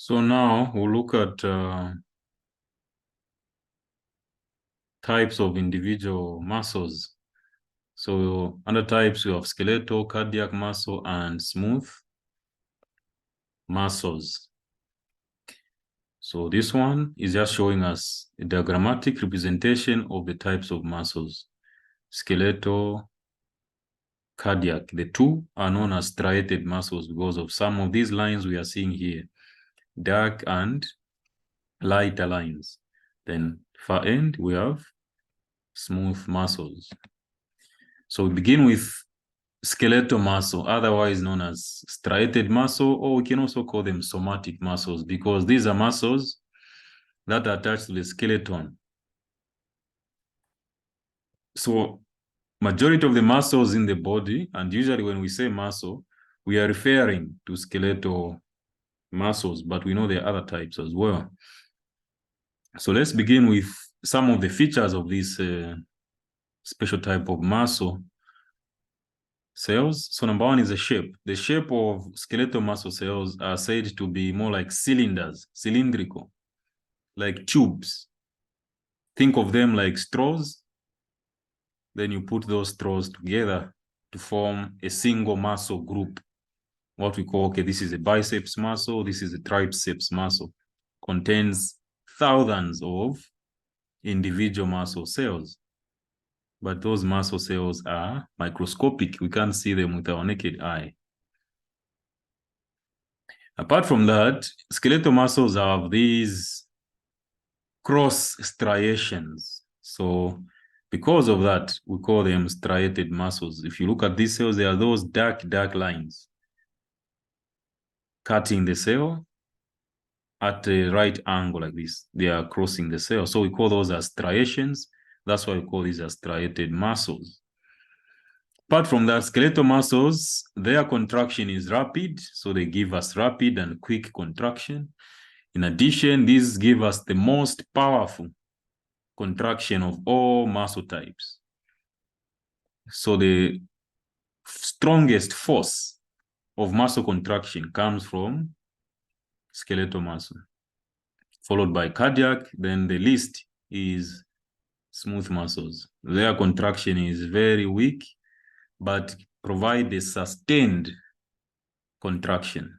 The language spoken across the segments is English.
So now we'll look at types of individual muscles. So under types, we have skeletal, cardiac muscle, and smooth muscles. So this one is just showing us a diagrammatic representation of the types of muscles. Skeletal, cardiac. The two are known as striated muscles because of some of these lines we are seeing here, dark and lighter lines. Then far end, we have smooth muscles. So we begin with skeletal muscle, otherwise known as striated muscle, or we can also call them somatic muscles because these are muscles that are attached to the skeleton. So majority of the muscles in the body, and usually when we say muscle, we are referring to skeletal muscles, but we know there are other types as well. So let's begin with some of the features of this special type of muscle cells. So number one is the shape. The shape of skeletal muscle cells are said to be more like cylinders, cylindrical, like tubes. Think of them like straws. Then you put those straws together to form a single muscle group. What we call, okay, this is a biceps muscle, this is a triceps muscle. Contains thousands of individual muscle cells. But those muscle cells are microscopic. We can't see them with our naked eye. Apart from that, skeletal muscles have these cross striations. So because of that, we call them striated muscles. If you look at these cells, there are those dark lines cutting the cell at a right angle like this. They are crossing the cell. So we call those as striations. That's why we call these as striated muscles. Apart from that, skeletal muscles, their contraction is rapid. So they give us rapid and quick contraction. In addition, these give us the most powerful contraction of all muscle types. So the strongest force of muscle contraction comes from skeletal muscle, followed by cardiac. Then the least is smooth muscles. Their contraction is very weak, but provide a sustained contraction.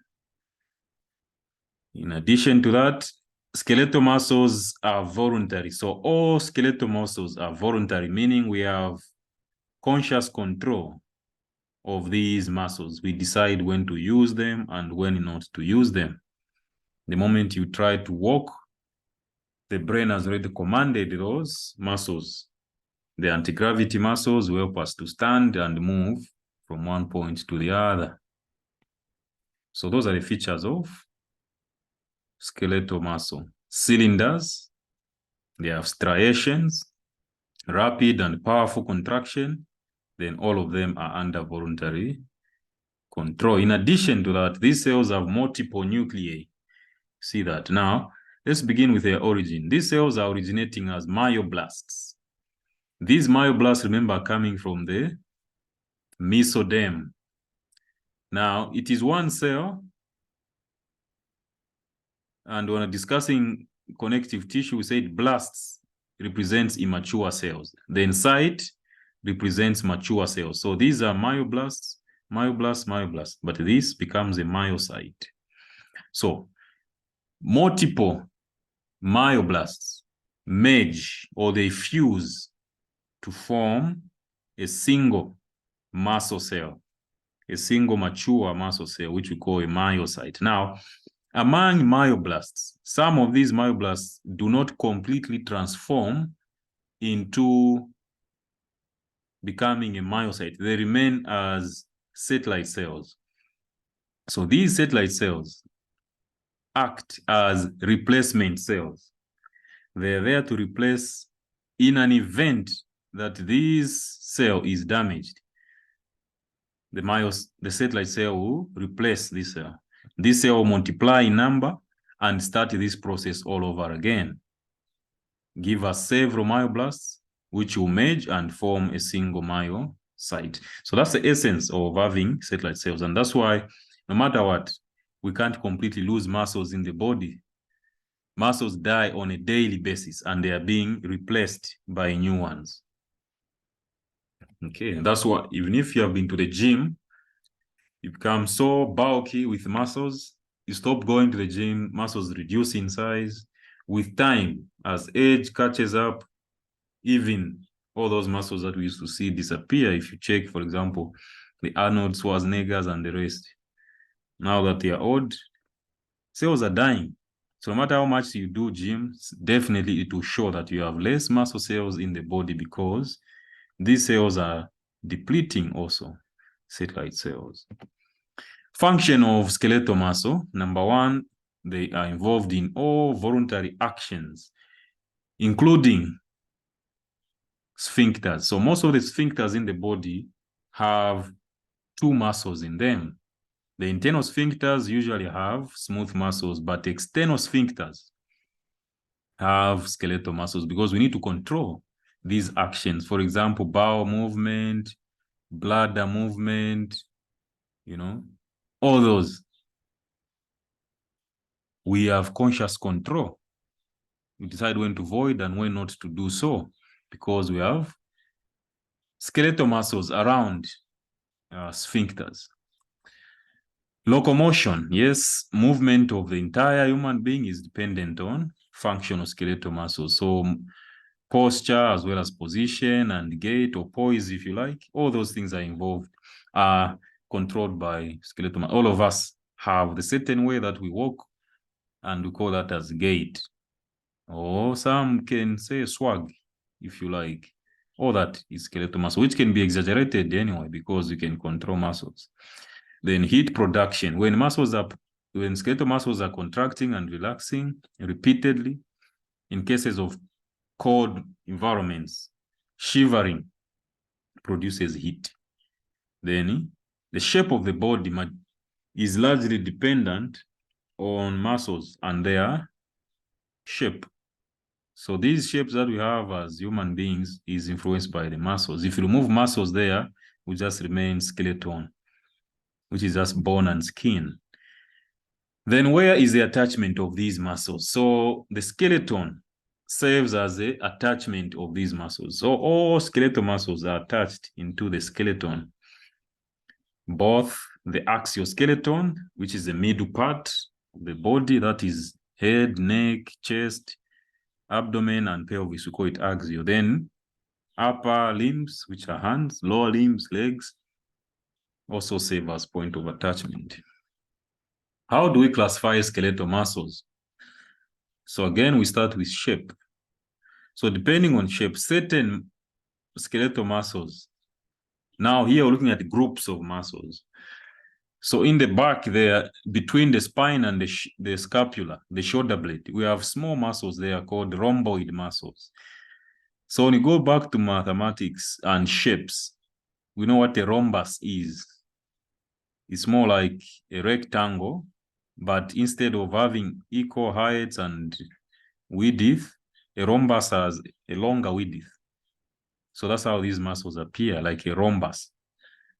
In addition to that, skeletal muscles are voluntary. So all skeletal muscles are voluntary, meaning we have conscious control of these muscles. We decide when to use them and when not to use them. The moment you try to walk, the brain has already commanded those muscles. The anti-gravity muscles will help us to stand and move from one point to the other. So those are the features of skeletal muscle. Cylinders, they have striations, rapid and powerful contraction. Then all of them are under voluntary control. In addition to that, these cells have multiple nuclei. See that. Now, let's begin with their origin. These cells are originating as myoblasts. These myoblasts, remember, are coming from the mesoderm. Now, it is one cell. And when discussing connective tissue, we said blasts represents immature cells. The inside represents mature cells. So these are myoblasts, but this becomes a myocyte. So multiple myoblasts merge or they fuse to form a single muscle cell, a single mature muscle cell, which we call a myocyte. Now, among myoblasts, some of these myoblasts do not completely transform into becoming a myocyte. They remain as satellite cells. So these satellite cells act as replacement cells. They're there to replace in an event that this cell is damaged. The satellite cell will replace this cell. This cell will multiply in number and start this process all over again. Give us several myoblasts, which will merge and form a single myocyte. So that's the essence of having satellite cells. And that's why no matter what, we can't completely lose muscles in the body. Muscles die on a daily basis and they are being replaced by new ones. Okay, and that's why even if you have been to the gym, you become so bulky with muscles, you stop going to the gym, muscles reduce in size. With time, as age catches up, even all those muscles that we used to see disappear. If you check, for example, the Arnold Schwarzeneggers and the rest, now that they are old, cells are dying. So no matter how much you do gym, definitely it will show that you have less muscle cells in the body because these cells are depleting also, satellite cells. Function of skeletal muscle. Number one, they are involved in all voluntary actions, including sphincters. So most of the sphincters in the body have two muscles in them. The internal sphincters usually have smooth muscles, but external sphincters have skeletal muscles because we need to control these actions. For example, bowel movement, bladder movement, you know, all those. We have conscious control. We decide when to void and when not to do so because we have skeletal muscles around sphincters. Locomotion, yes, movement of the entire human being is dependent on functional skeletal muscles. So posture as well as position and gait or poise, if you like, all those things are involved, are controlled by skeletal muscle. All of us have the certain way that we walk and we call that as gait. Or some can say swag, if you like. All that is skeletal muscle, which can be exaggerated anyway because you can control muscles. Then heat production. When skeletal muscles are contracting and relaxing repeatedly, in cases of cold environments, shivering produces heat. Then the shape of the body is largely dependent on muscles and their shape. So these shapes that we have as human beings is influenced by the muscles. If you remove muscles there, we just remain skeleton, which is just bone and skin. Then where is the attachment of these muscles? So the skeleton serves as the attachment of these muscles. So all skeletal muscles are attached into the skeleton. Both the axial skeleton, which is the middle part of the body, that is head, neck, chest, abdomen, and pelvis, we call it axial. Then upper limbs, which are hands, lower limbs, legs, also serve as point of attachment. How do we classify skeletal muscles? So again, we start with shape. So depending on shape, certain skeletal muscles. Now here we're looking at groups of muscles. So in the back there, between the spine and the scapula, the shoulder blade, we have small muscles there called rhomboid muscles. So when you go back to mathematics and shapes, we know what a rhombus is. It's more like a rectangle, but instead of having equal heights and width, a rhombus has a longer width. So that's how these muscles appear, like a rhombus.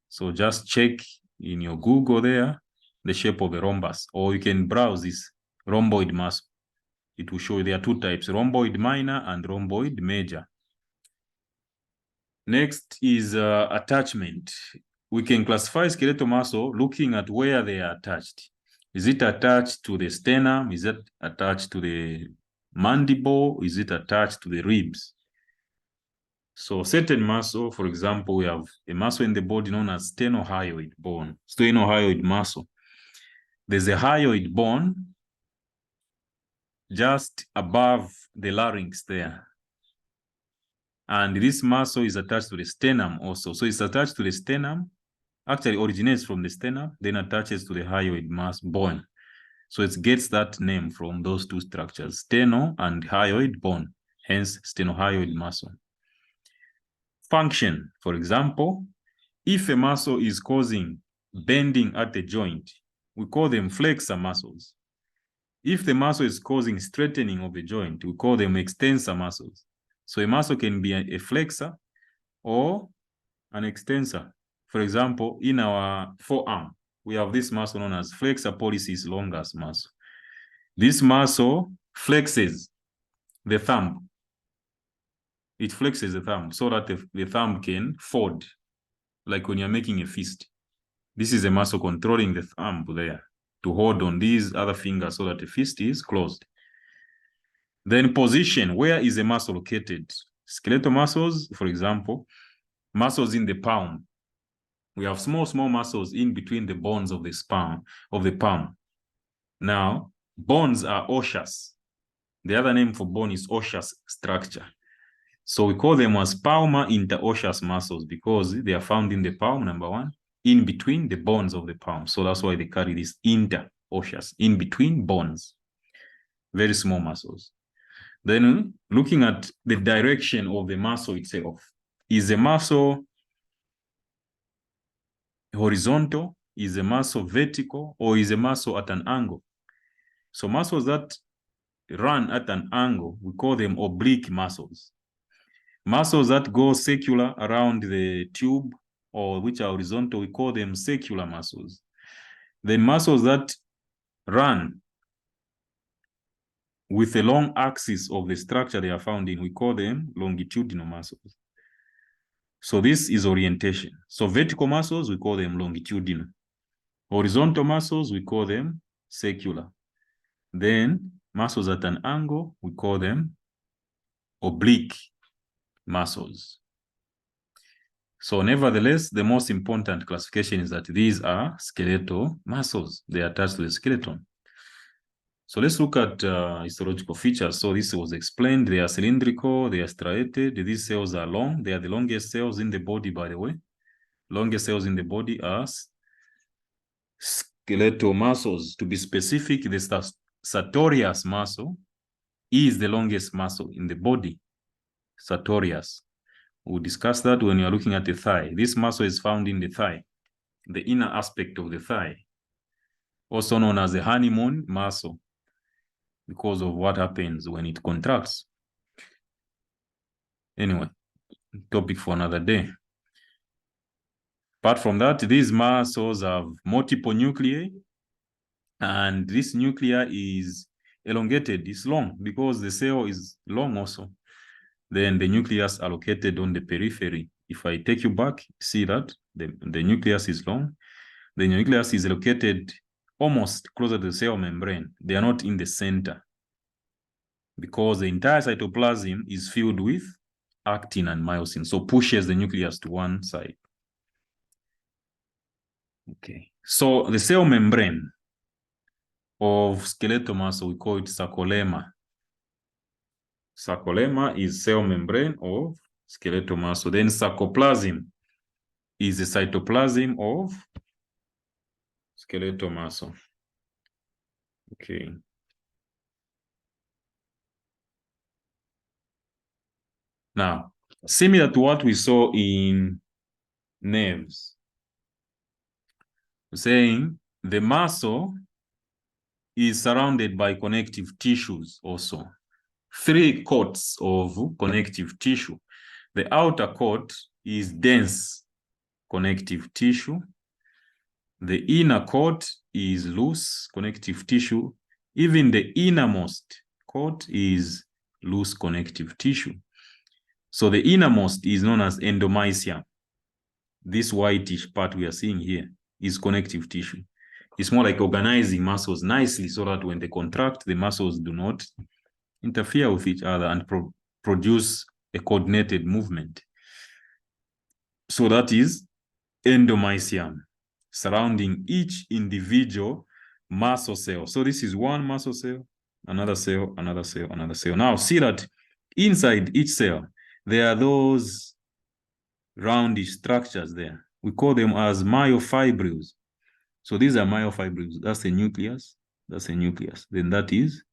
So just check in your Google there, the shape of a rhombus, or you can browse this rhomboid muscle. It will show you there are two types, rhomboid minor and rhomboid major. Next is attachment. We can classify skeletal muscle looking at where they are attached. Is it attached to the sternum? Is it attached to the mandible? Is it attached to the ribs? So certain muscle, for example, we have a muscle in the body known as sternocleidomastoid bone, sternocleidomastoid muscle. There's a hyoid bone just above the larynx there. And this muscle is attached to the sternum also. So it's attached to the sternum, actually originates from the sternum, then attaches to the hyoid bone. So it gets that name from those two structures, sternal and hyoid bone, hence sternocleidomastoid muscle. Function, for example, if a muscle is causing bending at the joint, we call them flexor muscles. If the muscle is causing straightening of the joint, we call them extensor muscles. So a muscle can be a flexor or an extensor. For example, in our forearm, we have this muscle known as flexor pollicis longus muscle. This muscle flexes the thumb. It flexes the thumb so that the thumb can fold, like when you're making a fist. This is a muscle controlling the thumb there to hold on these other fingers so that the fist is closed. Then position, where is the muscle located? Skeletal muscles, for example, muscles in the palm. We have small muscles in between the bones of the palm. Now, bones are osseous. The other name for bone is osseous structure. So we call them as palmar interosseous muscles because they are found in the palm, number one, in between the bones of the palm. So that's why they carry this interosseous, in between bones. Very small muscles. Then looking at the direction of the muscle itself. Is the muscle horizontal? Is the muscle vertical? Or is the muscle at an angle? So muscles that run at an angle, we call them oblique muscles. Muscles that go circular around the tube or which are horizontal, we call them circular muscles. Then muscles that run with a long axis of the structure they are found in, we call them longitudinal muscles. So this is orientation. So vertical muscles, we call them longitudinal. Horizontal muscles, we call them circular. Then muscles at an angle, we call them oblique muscles. So nevertheless, the most important classification is that these are skeletal muscles. They are attached to the skeleton. So let's look at histological features. So this was explained. They are cylindrical, they are striated. These cells are long. They are the longest cells in the body, by the way. Longest cells in the body are skeletal muscles. To be specific, the sartorius muscle is the longest muscle in the body. Sartorius. We'll discuss that when you're looking at the thigh. This muscle is found in the thigh, the inner aspect of the thigh, also known as the honeymoon muscle, because of what happens when it contracts. Anyway, topic for another day. Apart from that, these muscles have multiple nuclei, and this nucleus is elongated. It's long because the cell is long also. Then the nucleus are located on the periphery. If I take you back, see that the nucleus is long. The nucleus is located almost closer to the cell membrane. They are not in the center because the entire cytoplasm is filled with actin and myosin, so pushes the nucleus to one side. Okay, so the cell membrane of skeletal muscle, we call it sarcolemma. Sarcolemma is cell membrane of skeletal muscle. Then sarcoplasm is the cytoplasm of skeletal muscle. Okay. Now, similar to what we saw in nerves, saying the muscle is surrounded by connective tissues also. 3 coats of connective tissue. The outer coat is dense connective tissue. The inner coat is loose connective tissue. Even the innermost coat is loose connective tissue. So the innermost is known as endomysium. This whitish part we are seeing here is connective tissue. It's more like organizing muscles nicely so that when they contract, the muscles do not interfere with each other and produce a coordinated movement. So that is endomysium, surrounding each individual muscle cell. So this is one muscle cell, another cell, another cell, another cell. Now see that inside each cell, there are those roundish structures there. We call them as myofibrils. So these are myofibrils. That's the nucleus. That's a nucleus. Then that is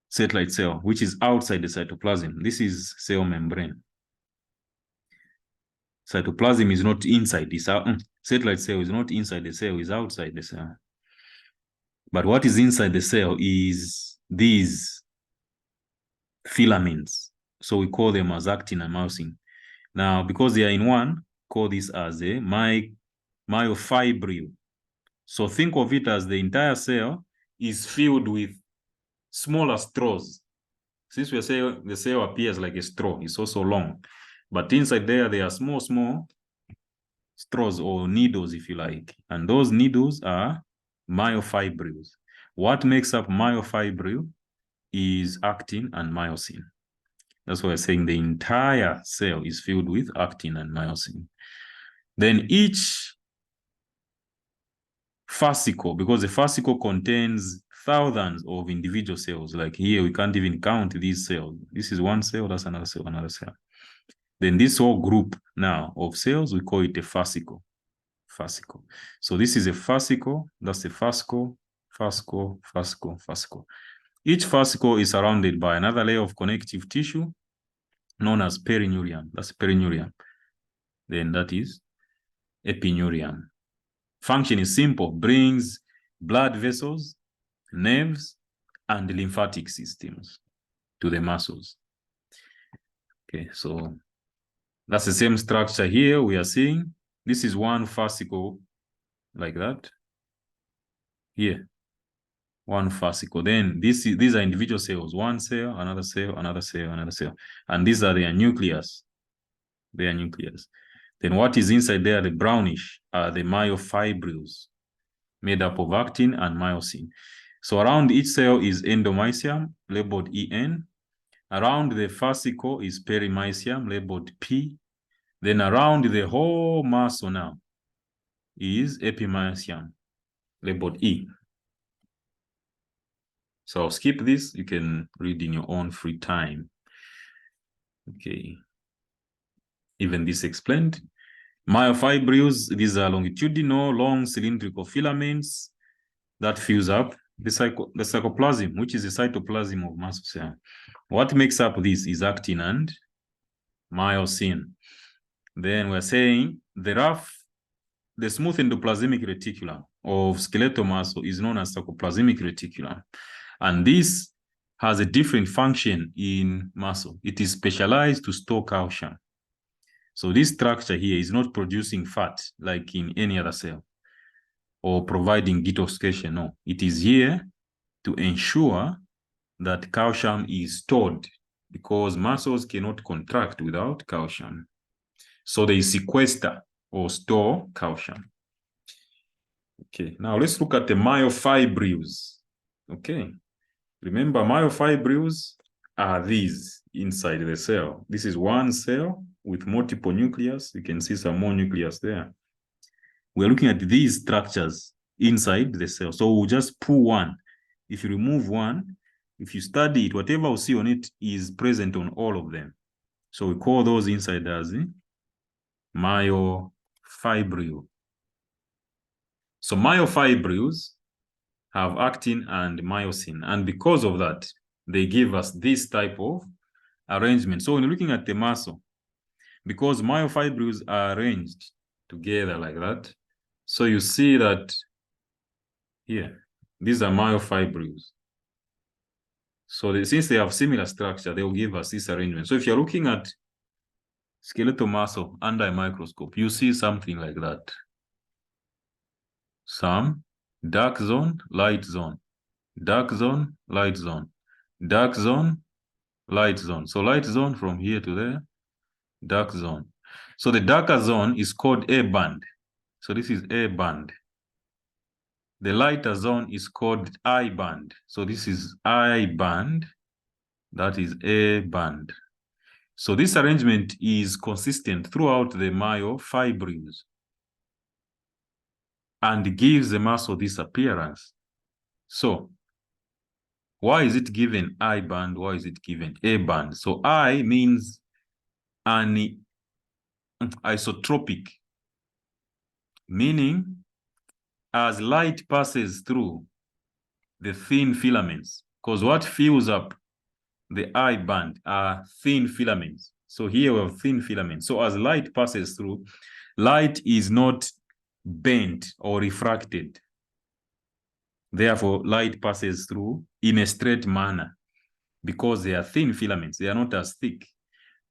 satellite cell, which is outside the cytoplasm. This is cell membrane. Cytoplasm is not inside the cell. Satellite cell is not inside the cell, is outside the cell. But what is inside the cell is these filaments. So we call them as actin and myosin. Now, because they are in one, call this as a myofibril. So think of it as the entire cell is filled with smaller straws. Since we say the cell appears like a straw, it's also long. But inside there are small straws or needles, if you like. And those needles are myofibrils. What makes up myofibril is actin and myosin. That's why we're saying the entire cell is filled with actin and myosin. Then each fascicle, because the fascicle contains thousands of individual cells. Like here, we can't even count these cells. This is one cell, that's another cell, another cell. Then this whole group now of cells, we call it a fascicle. Fascicle. So this is a fascicle, that's a fascicle, fascicle, fascicle, fascicle. Each fascicle is surrounded by another layer of connective tissue known as perineurium. That's perineurium. Then that is epineurium. Function is simple, brings blood vessels, nerves, and lymphatic systems to the muscles. Okay, so that's the same structure here we are seeing. This is one fascicle like that. Here, one fascicle. Then these are individual cells, one cell, another cell, another cell, another cell. And these are their nucleus. Their nucleus. Then what is inside there, the brownish, are the myofibrils, made up of actin and myosin. So around each cell is endomysium, labeled En. Around the fascicle is perimysium, labeled P. Then around the whole muscle now is epimysium, labeled E. So I'll skip this. You can read in your own free time. Okay. Even this explained. Myofibrils, these are longitudinal, long cylindrical filaments that fills up the cytoplasm, which is the cytoplasm of muscle cell. What makes up this is actin and myosin. Then we're saying the smooth endoplasmic reticulum of skeletal muscle is known as sarcoplasmic reticulum. And this has a different function in muscle. It is specialized to store calcium. So this structure here is not producing fat like in any other cell or providing detoxification. No, it is here to ensure that calcium is stored because muscles cannot contract without calcium. So they sequester or store calcium. Okay, now let's look at the myofibrils. Okay, remember myofibrils are these inside the cell. This is one cell with multiple nucleus. You can see some more nucleus there. We're looking at these structures inside the cell. So we'll just pull one. If you remove one, if you study it, whatever we see on it is present on all of them. So we call those inside as myofibril. So myofibrils have actin and myosin. And because of that, they give us this type of arrangement. So when you're looking at the muscle, because myofibrils are arranged together like that, so you see that here, these are myofibrils. So since they have similar structure, they will give us this arrangement. So if you're looking at skeletal muscle under a microscope, you see something like that. Some dark zone, light zone, dark zone, light zone, dark zone, light zone. So light zone from here to there, dark zone. So the darker zone is called A band. So this is A band. The lighter zone is called I band. So this is I band. That is A band. So this arrangement is consistent throughout the myofibrils and gives the muscle this appearance. So why is it given I band? Why is it given A band? So I means an isotropic, meaning as light passes through the thin filaments, because what fills up the I band are thin filaments. So here we have thin filaments. So as light passes through, light is not bent or refracted. Therefore, light passes through in a straight manner because they are thin filaments. They are not as thick.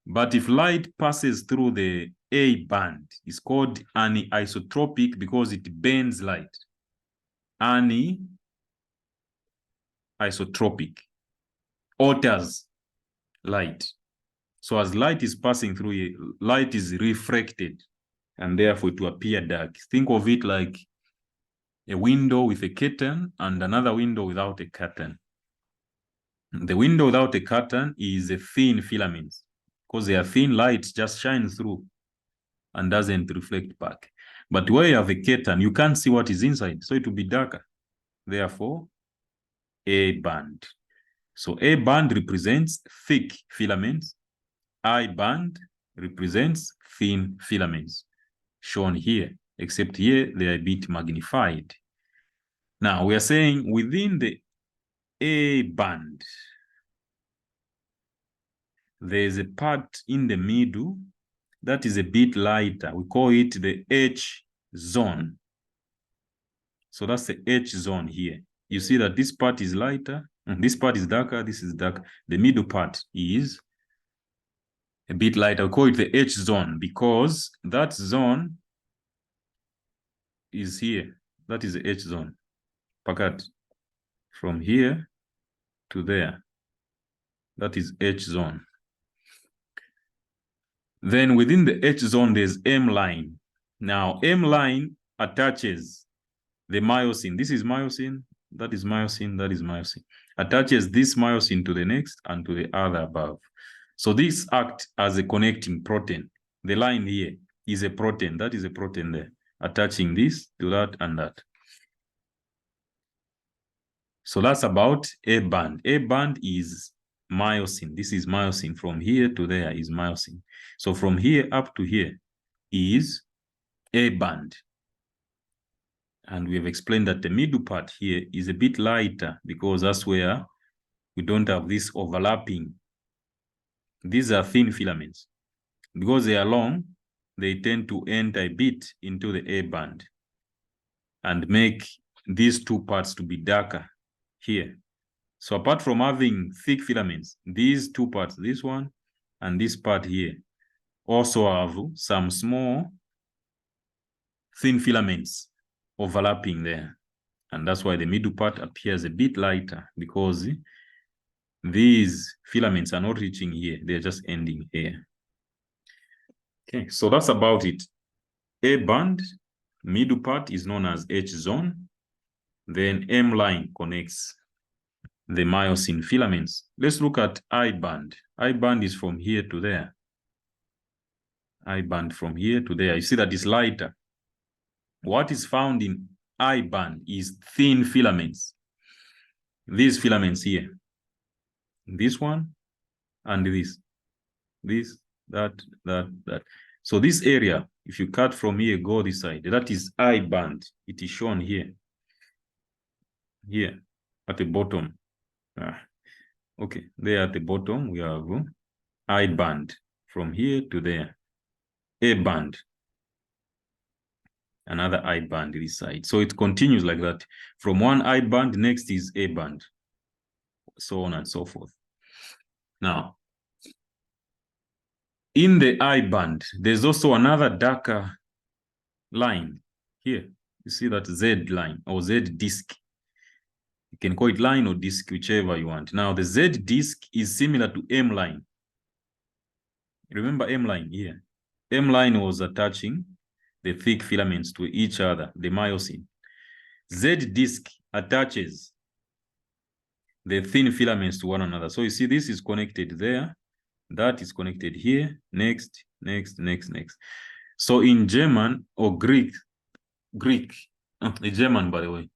But if light passes through the A band, it's called anisotropic because it bends light. Anisotropic, alters light. So as light is passing through here, light is refracted, and therefore it will appear dark. Think of it like a window with a curtain and another window without a curtain. The window without a curtain is a thin filament. Because they are thin, light just shines through and doesn't reflect back. But where you have a curtain, you can't see what is inside, so it will be darker. Therefore, A band. So A band represents thick filaments. I band represents thin filaments, shown here, except here they are a bit magnified. Now we are saying within the A band, there is a part in the middle that is a bit lighter. We call it the H zone. So that's the H zone here. You see that this part is lighter, and this part is darker, this is dark. The middle part is a bit lighter. We call it the H zone because that zone is here. That is the H zone. Pakat. From here to there. That is H zone. Then within the H zone, there's M line. Now, M line attaches the myosin. This is myosin, that is myosin, that is myosin. Attaches this myosin to the next and to the other above. So this acts as a connecting protein. The line here is a protein. That is a protein there, attaching this to that and that. So that's about A band. A band is myosin. This is myosin. From here to there is myosin. So from here up to here is A band. And we have explained that the middle part here is a bit lighter because that's where we don't have this overlapping. These are thin filaments. Because they are long, they tend to enter a bit into the A band and make these two parts to be darker here. So apart from having thick filaments, these two parts, this one and this part here, also have some small thin filaments overlapping there. And that's why the middle part appears a bit lighter because these filaments are not reaching here. They're just ending here. Okay, so that's about it. A band, middle part is known as H zone. Then M line connects the myosin filaments. Let's look at I band. I band is from here to there. I band from here to there. You see that it's lighter. What is found in I band is thin filaments. These filaments here. This one and this. This, that. So this area, if you cut from here, go this side. That is I band. It is shown here. Here at the bottom. Okay, there at the bottom we have I band from here to there. A band. Another I band this side. So it continues like that. From one I band, next is A band. So on and so forth. Now, in the I band, there's also another darker line here. You see that Z line or Z disc. You can call it line or disc, whichever you want. Now, the Z disc is similar to M line. Remember M line here. M line was attaching the thick filaments to each other, the myosin. Z disc attaches the thin filaments to one another. So you see this is connected there. That is connected here. Next. So in German or Greek, German, by the way,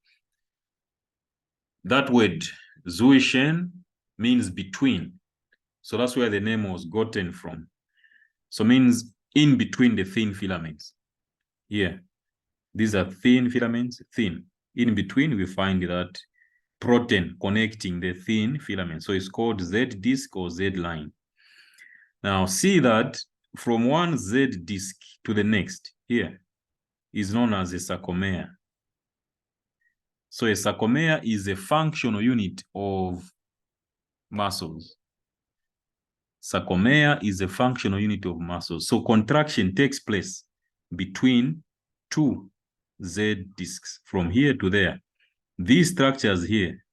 that word zwischen means between. So that's where the name was gotten from. So means in between the thin filaments. Here, these are thin filaments, thin. In between, we find that protein connecting the thin filament. So it's called Z disc or Z line. Now see that from one Z disc to the next here is known as a sarcomere. So a sarcomere is a functional unit of muscles. Sarcomere is a functional unit of muscle. So contraction takes place between two Z discs from here to there. These structures here,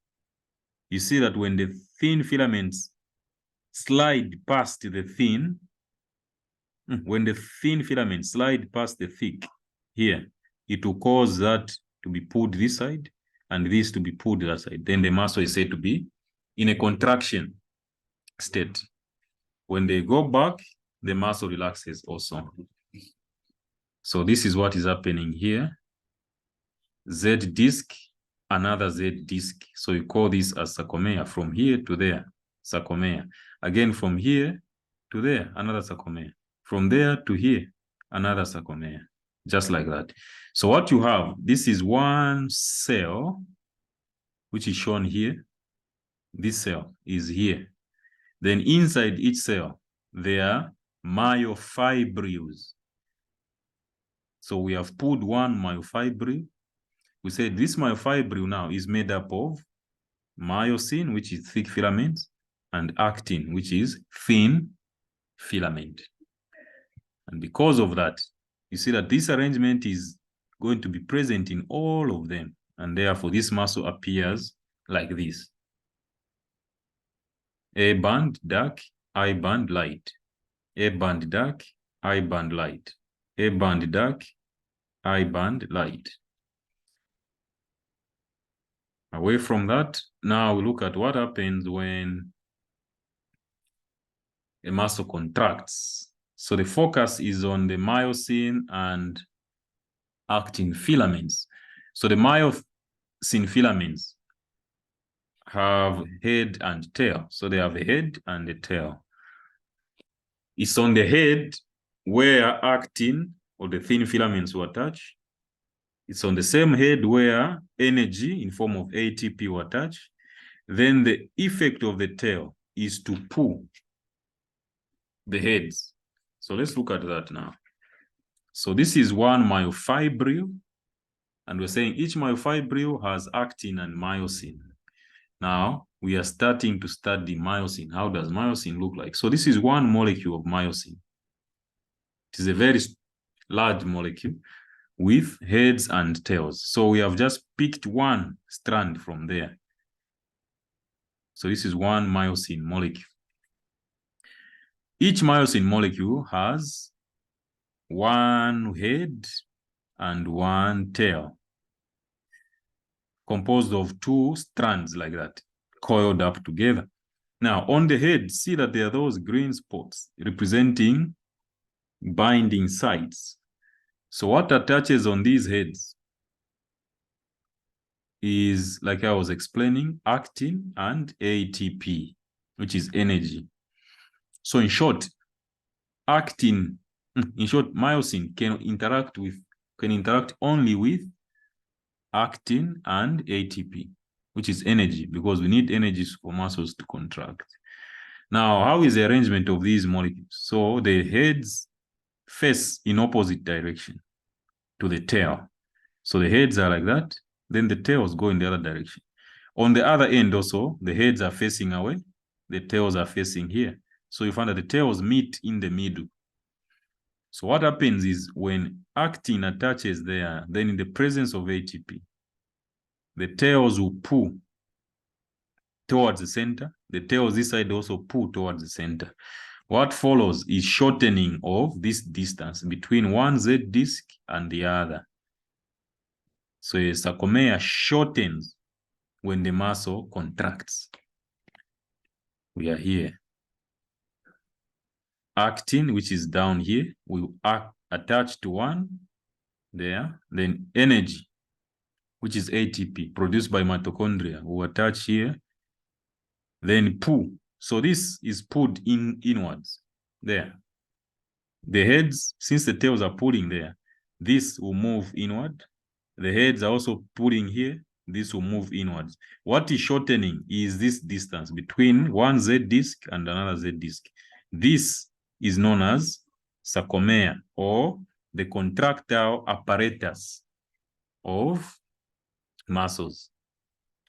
you see that when the thin filaments slide past the thin, when the thin filaments slide past the thick here, it will cause that to be pulled this side and this to be pulled that side. Then the muscle is said to be in a contraction state. When they go back, the muscle relaxes also. So this is what is happening here. Z disc, another Z disc. So you call this as sarcomere from here to there, sarcomere. Again, from here to there, another sarcomere. From there to here, another sarcomere, just like that. So what you have, this is one cell, which is shown here. This cell is here. Then inside each cell, there are myofibrils. So we have pulled one myofibril. We said this myofibril now is made up of myosin, which is thick filament, and actin, which is thin filament. And because of that, you see that this arrangement is going to be present in all of them. And therefore, this muscle appears like this. A band dark, I band light. A band dark, I band light. A band dark, I band light. Away from that, now we look at what happens when a muscle contracts. So the focus is on the myosin and actin filaments. So the myosin filaments have head and tail. So they have a head and a tail. It's on the head where actin or the thin filaments will attach. It's on the same head where energy in form of ATP will attach. Then the effect of the tail is to pull the heads. So let's look at that now. So this is one myofibril, and we're saying each myofibril has actin and myosin. Now we are starting to study myosin. How does myosin look like? So this is one molecule of myosin. It is a very large molecule with heads and tails. So we have just picked one strand from there. So this is one myosin molecule. Each myosin molecule has one head and one tail, composed of two strands like that, coiled up together. Now, on the head, see that there are those green spots representing binding sites. So what attaches on these heads is, like I was explaining, actin and ATP, which is energy. So in short, myosin can interact only with actin and ATP, which is energy, because we need energy for muscles to contract. Now, how is the arrangement of these molecules? So the heads face in opposite direction to the tail. So the heads are like that, then the tails go in the other direction. On the other end also, the heads are facing away, the tails are facing here. So you find that the tails meet in the middle. So what happens is when actin attaches there, then in the presence of ATP, the tails will pull towards the center. The tails this side also pull towards the center. What follows is shortening of this distance between one Z disc and the other. So a sarcomere shortens when the muscle contracts. We are here. Actin, which is down here, will attach to one there. Then energy, which is ATP, produced by mitochondria, will attach here. Then pull. So this is pulled inwards there. The heads, since the tails are pulling there, this will move inward. The heads are also pulling here. This will move inwards. What is shortening is this distance between one Z disc and another Z disc. This is known as sarcomere, or the contractile apparatus of muscles.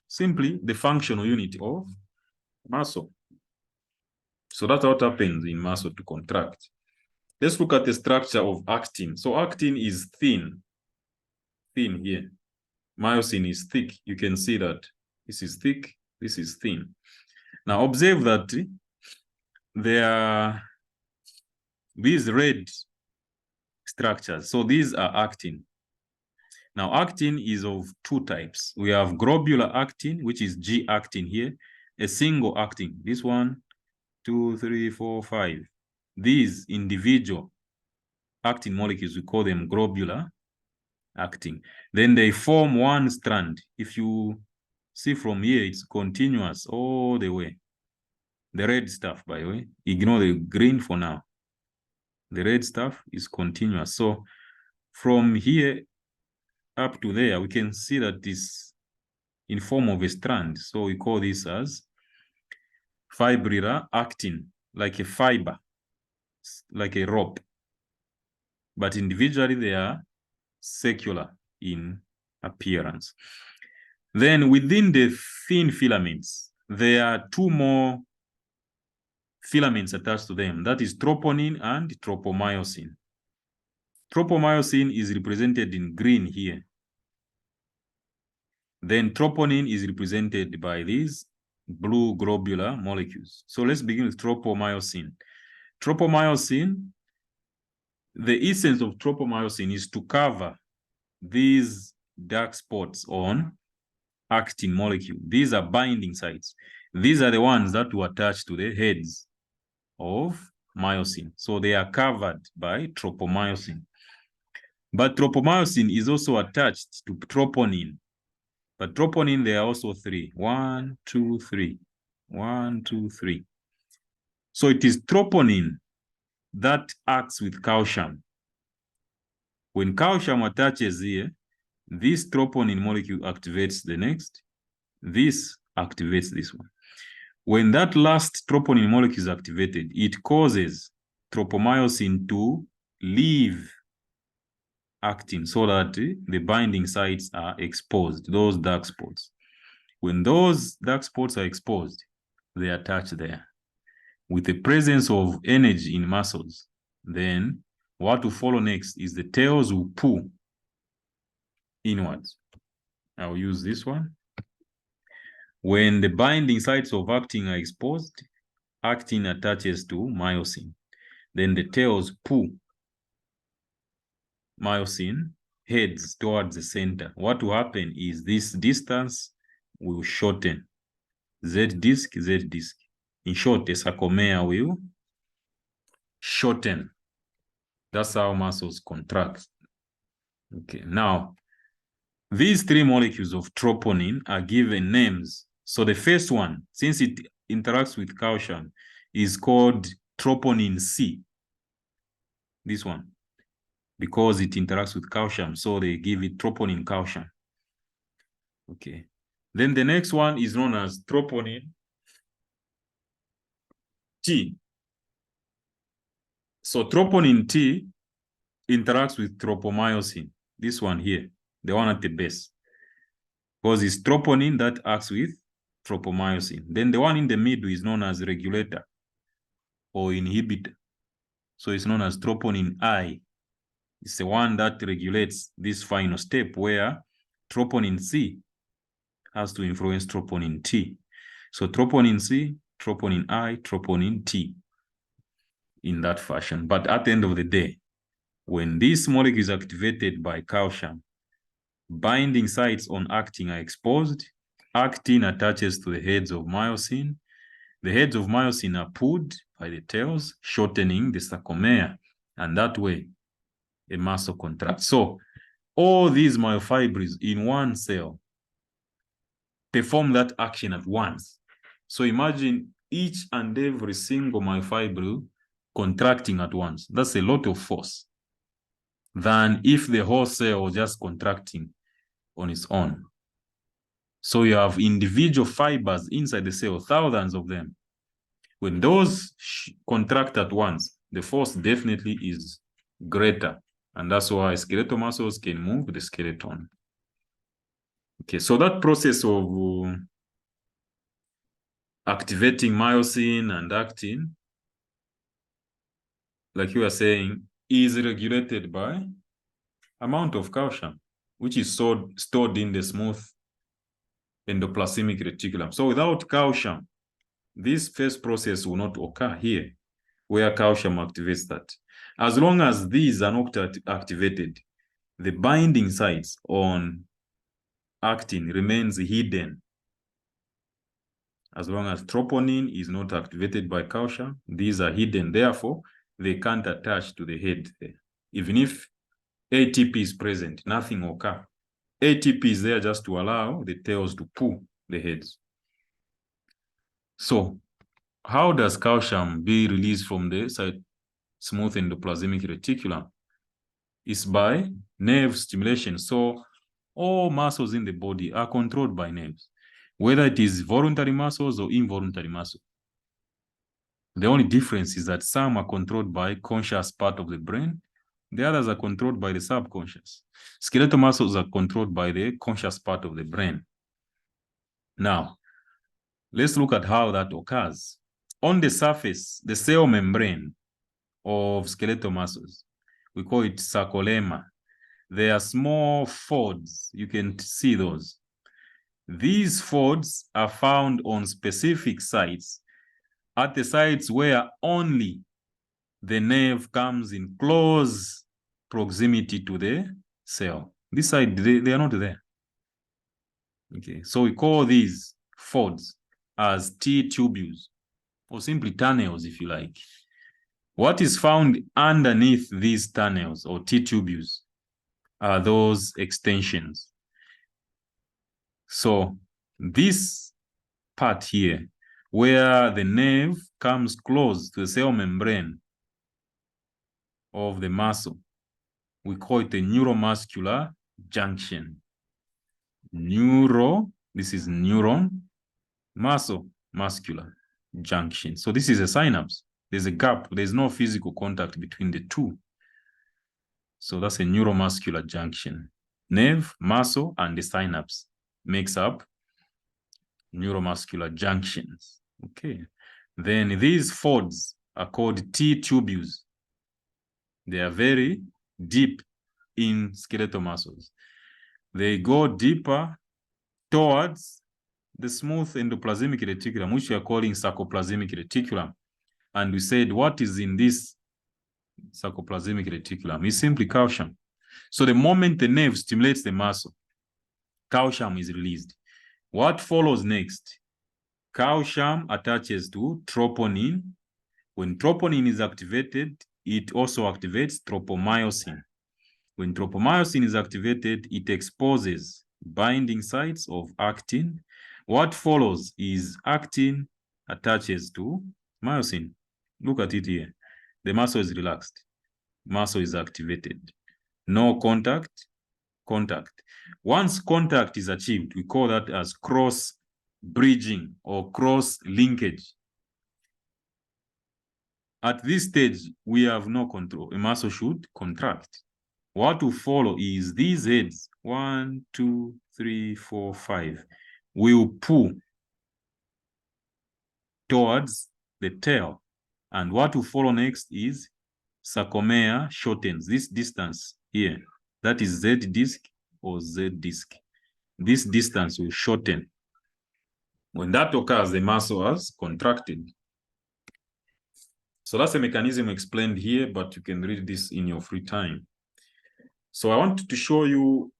Simply the functional unit of muscle. So that's what happens in muscle to contract. Let's look at the structure of actin. So actin is thin here. Myosin is thick. You can see that this is thick, this is thin. Now observe that there are these red structures. So these are actin. Now actin is of two types. We have globular actin, which is G-actin here, a single actin. This 1, 2, 3, 4, 5. These individual actin molecules, we call them globular actin. Then they form one strand. If you see from here, it's continuous all the way. The red stuff, by the way, ignore the green for now. The red stuff is continuous. So from here up to there, we can see that it's in form of a strand. So we call this as fibrillar actin, like a fiber, like a rope. But individually, they are circular in appearance. Then within the thin filaments, there are two more filaments attached to them. That is troponin and tropomyosin. Tropomyosin is represented in green here. Then troponin is represented by these blue globular molecules. So let's begin with tropomyosin. Tropomyosin, the essence of tropomyosin is to cover these dark spots on actin molecule. These are binding sites. These are the ones that will attach to the heads of myosin. So they are covered by tropomyosin. But tropomyosin is also attached to troponin. But troponin, there are also three. 1, 2, 3. 1, 2, 3. So it is troponin that acts with calcium. When calcium attaches here, this troponin molecule activates the next. This activates this one. When that last troponin molecule is activated, it causes tropomyosin to leave actin so that the binding sites are exposed, those dark spots. When those dark spots are exposed, they attach there. With the presence of energy in muscles, then what will follow next is the tails will pull inwards. I'll use this one. When the binding sites of actin are exposed, actin attaches to myosin. Then the tails pull myosin heads towards the center. What will happen is this distance will shorten. Z disc, Z disc. In short, the sarcomere will shorten. That's how muscles contract. Okay, now, these three molecules of troponin are given names. So the first one, since it interacts with calcium, is called troponin C. This one, because it interacts with calcium, so they give it troponin calcium. Okay. Then the next one is known as troponin T. So troponin T interacts with tropomyosin. This one here, the one at the base, because it's troponin that acts with tropomyosin. Then the one in the middle is known as regulator or inhibitor. So it's known as troponin I. It's the one that regulates this final step where troponin C has to influence troponin T. So troponin C, troponin I, troponin T in that fashion. But at the end of the day, when this molecule is activated by calcium, binding sites on actin are exposed. Actin attaches to the heads of myosin. The heads of myosin are pulled by the tails, shortening the sarcomere. And that way, a muscle contracts. So all these myofibrils in one cell perform that action at once. So imagine each and every single myofibril contracting at once. That's a lot of force than if the whole cell was just contracting on its own. So you have individual fibers inside the cell, thousands of them. When those contract at once, the force definitely is greater. And that's why skeletal muscles can move the skeleton. Okay, so that process of activating myosin and actin like you are saying, is regulated by amount of calcium, which is stored in the smooth endoplasmic reticulum. So without calcium, this first process will not occur here, where calcium activates that. As long as these are not activated, the binding sites on actin remains hidden. As long as troponin is not activated by calcium, these are hidden. Therefore, they can't attach to the head there. Even if ATP is present, nothing will occur. ATP is there just to allow the tails to pull the heads. So how does calcium be released from the smooth endoplasmic reticulum? It's by nerve stimulation. So all muscles in the body are controlled by nerves, whether it is voluntary muscles or involuntary muscles. The only difference is that some are controlled by conscious part of the brain, the others are controlled by the subconscious. Skeletal muscles are controlled by the conscious part of the brain. Now, let's look at how that occurs. On the surface, the cell membrane of skeletal muscles, we call it sarcolemma. There are small folds. You can see those. These folds are found on specific sites, at the sites where only the nerve comes in close proximity to the cell. This side, they are not there. Okay, so we call these folds as T-tubules, or simply tunnels, if you like. What is found underneath these tunnels or T-tubules are those extensions. So this part here, where the nerve comes close to the cell membrane of the muscle, we call it a neuromuscular junction. This is neuron, muscle, muscular junction. So this is a synapse. There's a gap. There's no physical contact between the two. So that's a neuromuscular junction. Nerve, muscle, and the synapse makes up neuromuscular junctions. Okay. Then these folds are called T-tubules. They are very deep in skeletal muscles. They go deeper towards the smooth endoplasmic reticulum, which we are calling sarcoplasmic reticulum. And we said, what is in this sarcoplasmic reticulum? It's simply calcium. So the moment the nerve stimulates the muscle, calcium is released. What follows next? Calcium attaches to troponin. When troponin is activated, it also activates tropomyosin. When tropomyosin is activated, it exposes binding sites of actin. What follows is actin attaches to myosin. Look at it here. The muscle is relaxed. Muscle is activated. No contact, contact. Once contact is achieved, we call that as cross bridging or cross linkage. At this stage, we have no control. A muscle should contract. What will follow is these heads, 1, 2, 3, 4, 5, will pull towards the tail. And what will follow next is sarcomere shortens this distance here. That is Z disc or Z disc. This distance will shorten. When that occurs, the muscle has contracted. So that's a mechanism explained here, but you can read this in your free time. So I want to show you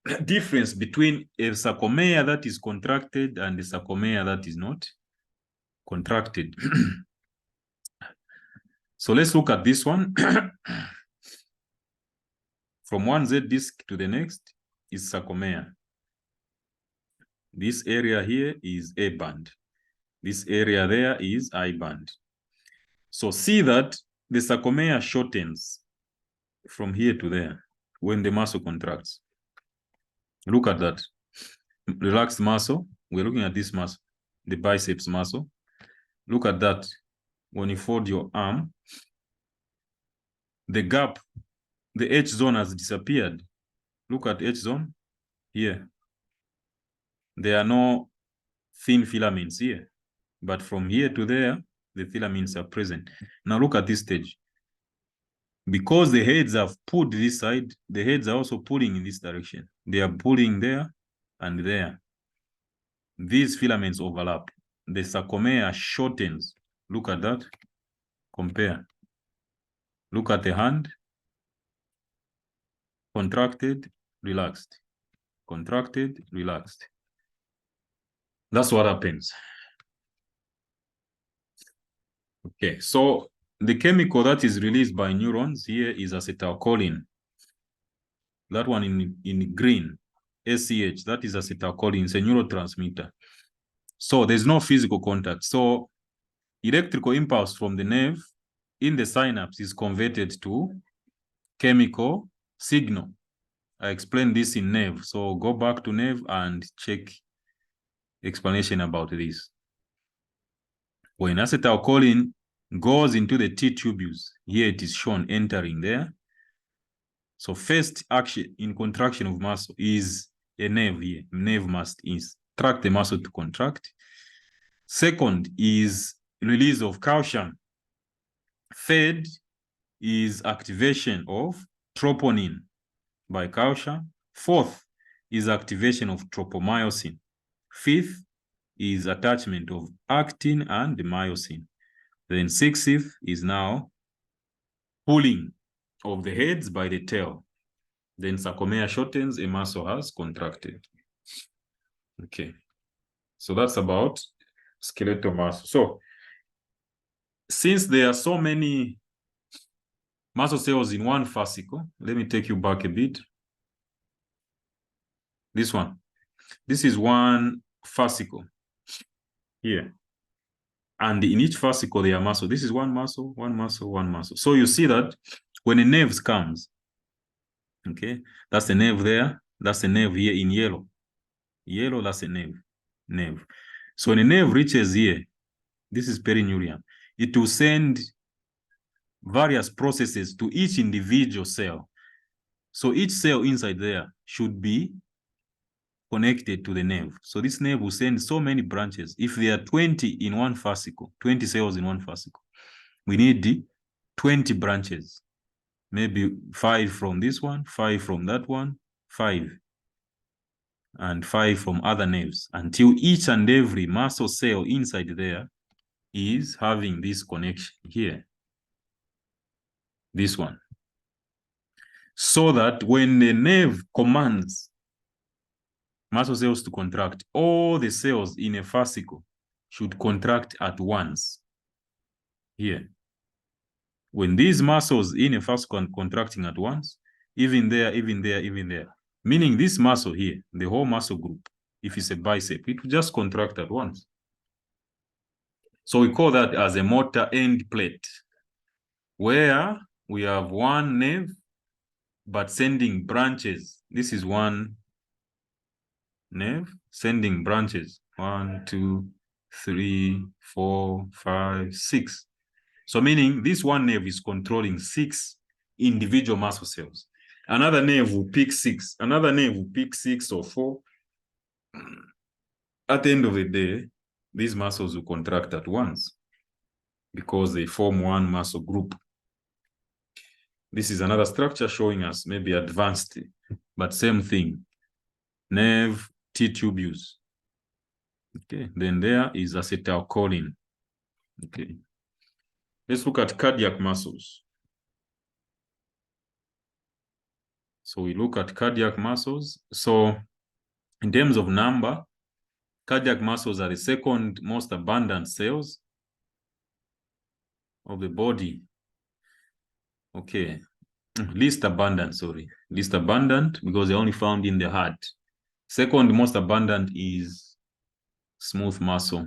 the difference between a sarcomere that is contracted and a sarcomere that is not contracted. So let's look at this one. From one Z disc to the next is sarcomere. This area here is A band. This area there is I band. So see that the sarcomere shortens from here to there when the muscle contracts. Look at that. Relaxed muscle. We're looking at this muscle, the biceps muscle. Look at that. When you fold your arm, the gap, the H zone has disappeared. Look at H zone here. There are no thin filaments here, but from here to there, the filaments are present. Now look at this stage. Because the heads have pulled this side, the heads are also pulling in this direction. They are pulling there and there. These filaments overlap. The sarcomere shortens. Look at that. Compare. Look at the hand. Contracted, relaxed. Contracted, relaxed. That's what happens. Okay, so the chemical that is released by neurons here is acetylcholine. That one in green, ACH, that is acetylcholine. It's a neurotransmitter. So there's no physical contact. So electrical impulse from the nerve in the synapse is converted to chemical signal. I explained this in nerve. So go back to nerve and check explanation about this. When acetylcholine goes into the T tubules, here it is shown entering there. So first action in contraction of muscle is a nerve here. Nerve must instruct the muscle to contract. Second is release of calcium. Third is activation of troponin by calcium. Fourth is activation of tropomyosin. Fifth is attachment of actin and myosin. Then sixth is now pulling of the heads by the tail. Then sarcomere shortens, a muscle has contracted. Okay. So that's about skeletal muscle. So since there are so many muscle cells in one fascicle, let me take you back a bit. This one. This is one fascicle here. And in each fascicle, there are muscle. This is one muscle, one muscle, one muscle. So you see that when a nerve comes, okay, that's a nerve there. That's a nerve here in yellow. Yellow, that's a nerve. So when a nerve reaches here, this is perineurium, it will send various processes to each individual cell. So each cell inside there should be connected to the nerve. So this nerve will send so many branches. If there are 20 in one fascicle, 20 cells in one fascicle, we need 20 branches. Maybe 5 from this one, 5 from that one, 5. And 5 from other nerves, until each and every muscle cell inside there is having this connection here. This one. So that when the nerve commands muscle cells to contract, all the cells in a fascicle should contract at once. Here. When these muscles in a fascicle are contracting at once, even there, even there, even there, meaning this muscle here, the whole muscle group, if it's a bicep, it will just contract at once. So we call that as a motor end plate, where we have one nerve, but sending branches. This is one nerve sending branches. 1, 2, 3, 4, 5, 6. So meaning this one nerve is controlling 6 individual muscle cells. Another nerve will pick 6. Another nerve will pick 6 or 4. At the end of the day, these muscles will contract at once because they form one muscle group. This is another structure showing us maybe advanced, but same thing. Nerve, T tubules. Okay, then there is acetylcholine. Okay. Let's look at cardiac muscles. So we look at cardiac muscles. So in terms of number, cardiac muscles are the second most abundant cells of the body. Okay, least abundant because they're only found in the heart. Second most abundant is smooth muscle.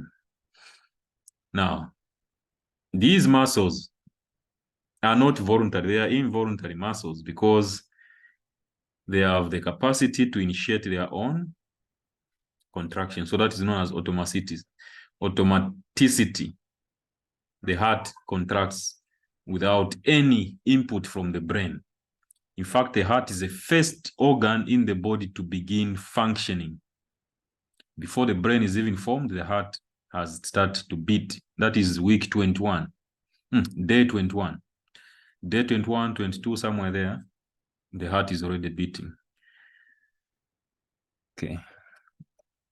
Now, these muscles are not voluntary, they are involuntary muscles because they have the capacity to initiate their own contraction. So that is known as automaticity. The heart contracts without any input from the brain. In fact, the heart is the first organ in the body to begin functioning. Before the brain is even formed, the heart has started to beat. That is week 21, day 21. Day 21, 22, somewhere there, the heart is already beating. Okay.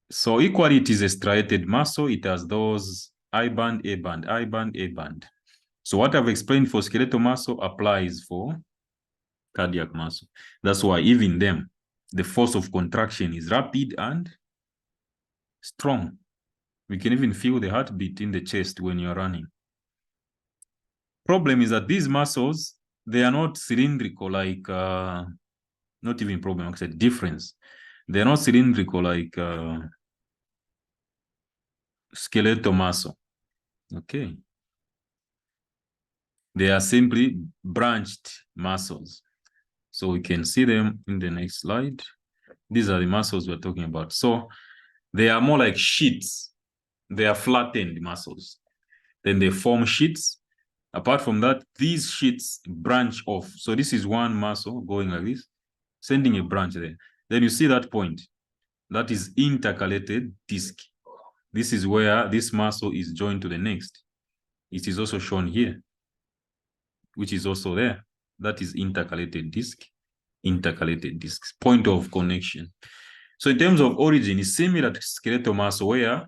So equally, it is a striated muscle. It has those I band, A band, I band, A band. So what I've explained for skeletal muscle applies for cardiac muscle. That's why even them, the force of contraction is rapid and strong. We can even feel the heartbeat in the chest when you're running. Problem is that these muscles, they are not cylindrical like, not even problem, I said difference. They're not cylindrical like skeletal muscle. Okay. They are simply branched muscles. So we can see them in the next slide. These are the muscles we're talking about. So they are more like sheets. They are flattened muscles. Then they form sheets. Apart from that, these sheets branch off. So this is one muscle going like this, sending a branch there. Then you see that point. That is intercalated disc. This is where this muscle is joined to the next. It is also shown here, which is also there. That is intercalated disc. Intercalated discs, point of connection. So in terms of origin, it's similar to skeletal muscle where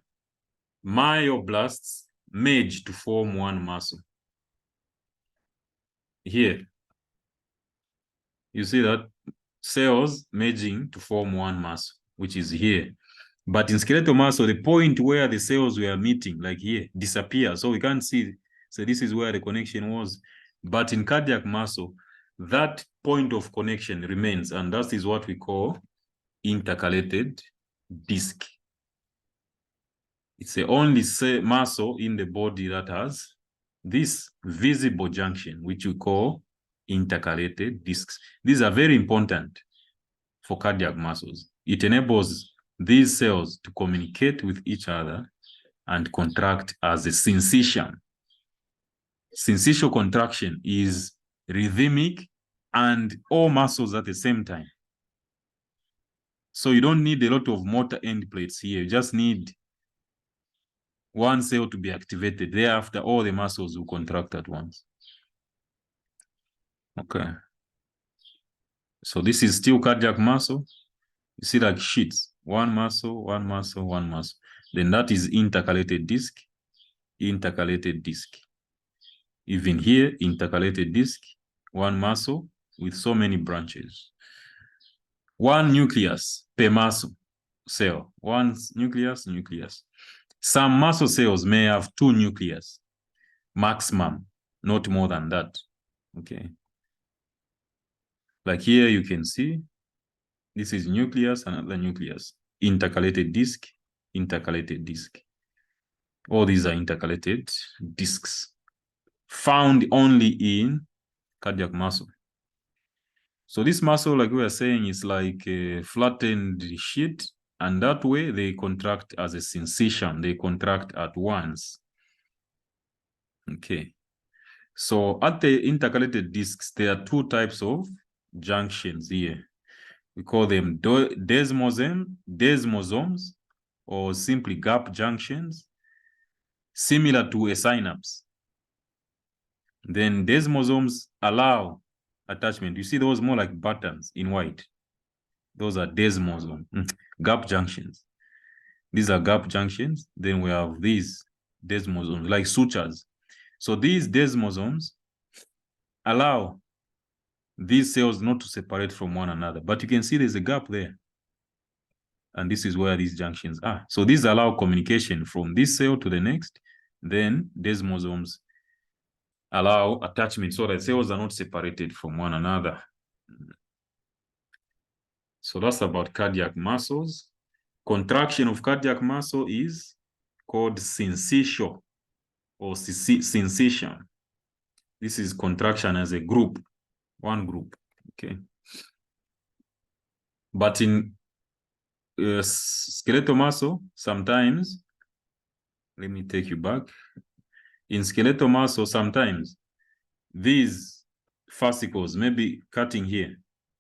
myoblasts merge to form one muscle. Here, you see that cells merging to form one muscle, which is here. But in skeletal muscle, the point where the cells were meeting, like here, disappears. So we can't see. So this is where the connection was. But in cardiac muscle, that point of connection remains. And that is what we call intercalated disc. It's the only muscle in the body that has this visible junction, which we call intercalated discs. These are very important for cardiac muscles. It enables these cells to communicate with each other and contract as a syncytium. Syncytial contraction is rhythmic and all muscles at the same time. So you don't need a lot of motor end plates here. You just need one cell to be activated. Thereafter, all the muscles will contract at once. Okay. So this is still cardiac muscle. You see like sheets. One muscle, one muscle, one muscle. Then that is intercalated disc. Intercalated disc. Even here, intercalated disc. One muscle with so many branches. One nucleus per muscle cell. One nucleus, nucleus. Some muscle cells may have two nucleus. Maximum, not more than that. Okay. Like here you can see, this is nucleus, another nucleus. Intercalated disc, intercalated disc. All these are intercalated discs found only in cardiac muscle. So this muscle, like we were saying, is like a flattened sheet, and that way they contract as a syncytium. They contract at once. Okay. So at the intercalated discs, there are two types of junctions here. We call them desmosomes, or simply gap junctions, similar to a synapse. Then desmosomes allow attachment. You see those more like buttons in white. Those are desmosomes, gap junctions. These are gap junctions. Then we have these desmosomes, like sutures. So these desmosomes allow these cells not to separate from one another. But you can see there's a gap there. And this is where these junctions are. So these allow communication from this cell to the next. Then desmosomes allow attachment so that cells are not separated from one another. So that's about cardiac muscles. Contraction of cardiac muscle is called syncytial or syncytium. This is contraction as a group, one group, okay? But in skeletal muscle, sometimes, let me take you back. In skeletal muscle, sometimes these fascicles may be cutting here.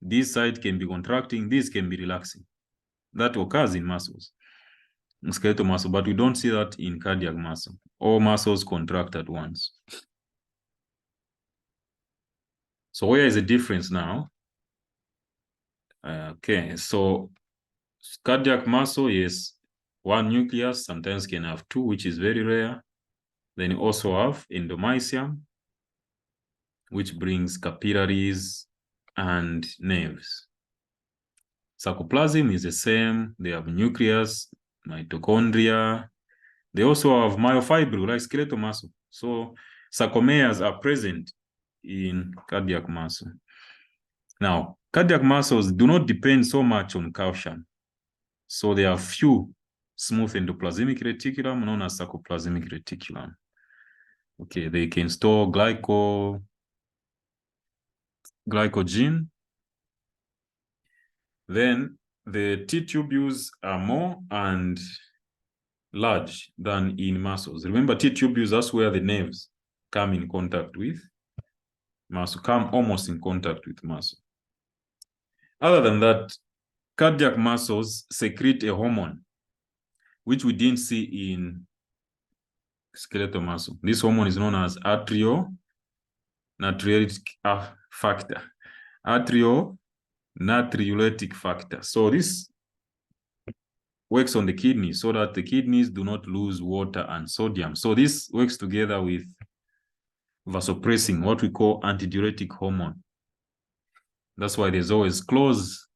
This side can be contracting, this can be relaxing. That occurs in muscles, in skeletal muscle, but we don't see that in cardiac muscle. All muscles contract at once. So where is the difference now? Okay, so cardiac muscle is one nucleus, sometimes can have two, which is very rare. Then you also have endomysium, which brings capillaries and nerves. Sarcoplasm is the same. They have nucleus, mitochondria. They also have myofibril, like skeletal muscle. So sarcomeres are present in cardiac muscle. Now, cardiac muscles do not depend so much on calcium. So there are few smooth endoplasmic reticulum known as sarcoplasmic reticulum. Okay, they can store glycogen. Then the T-tubules are more and large than in muscles. Remember, T-tubules, that's where the nerves come in contact with muscle, come almost in contact with muscle. Other than that, cardiac muscles secrete a hormone, which we didn't see in skeletal muscle. This hormone is known as atrionatriuretic factor. Atrionatriuretic factor. So this works on the kidneys so that the kidneys do not lose water and sodium. So this works together with vasopressin, what we call antidiuretic hormone. That's why there's always close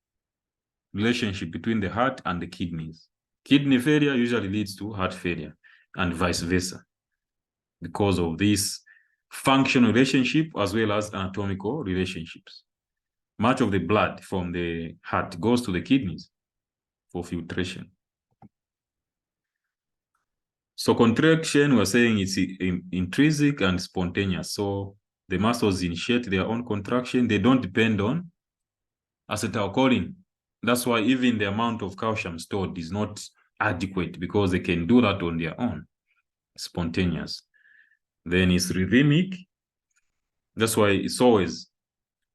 relationship between the heart and the kidneys. Kidney failure usually leads to heart failure and vice versa because of this functional relationship as well as anatomical relationships. Much of the blood from the heart goes to the kidneys for filtration. So contraction, we're saying it's intrinsic and spontaneous. So the muscles initiate their own contraction. They don't depend on acetylcholine. That's why even the amount of calcium stored is not adequate because they can do that on their own. Spontaneous. Then it's rhythmic. That's why it's always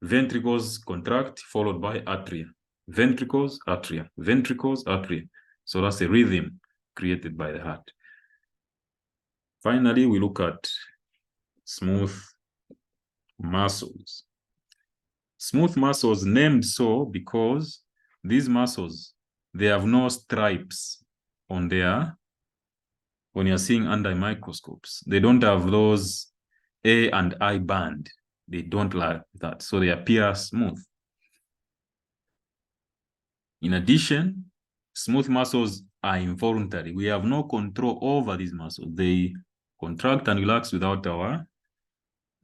ventricles contract followed by atria. Ventricles, atria. Ventricles, atria. So that's a rhythm created by the heart. Finally, we look at smooth muscles. Smooth muscles named so because these muscles, they have no stripes on their, when you're seeing under microscopes. They don't have those A and I band. They don't like that. So they appear smooth. In addition, smooth muscles are involuntary. We have no control over these muscles. They contract and relax without our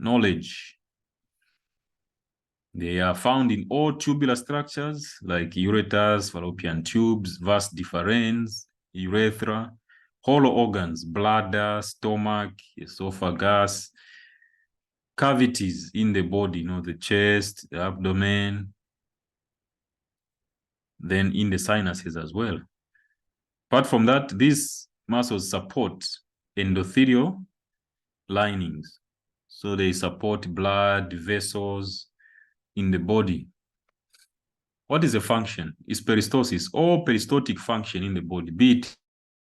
knowledge. They are found in all tubular structures like ureters, fallopian tubes, vas deferens, urethra, hollow organs, bladder, stomach, esophagus, cavities in the body, the chest, the abdomen, then in the sinuses as well. Apart from that, these muscles support endothelial linings. So they support blood vessels in the body. What is the function? It's peristalsis or peristaltic function in the body, be it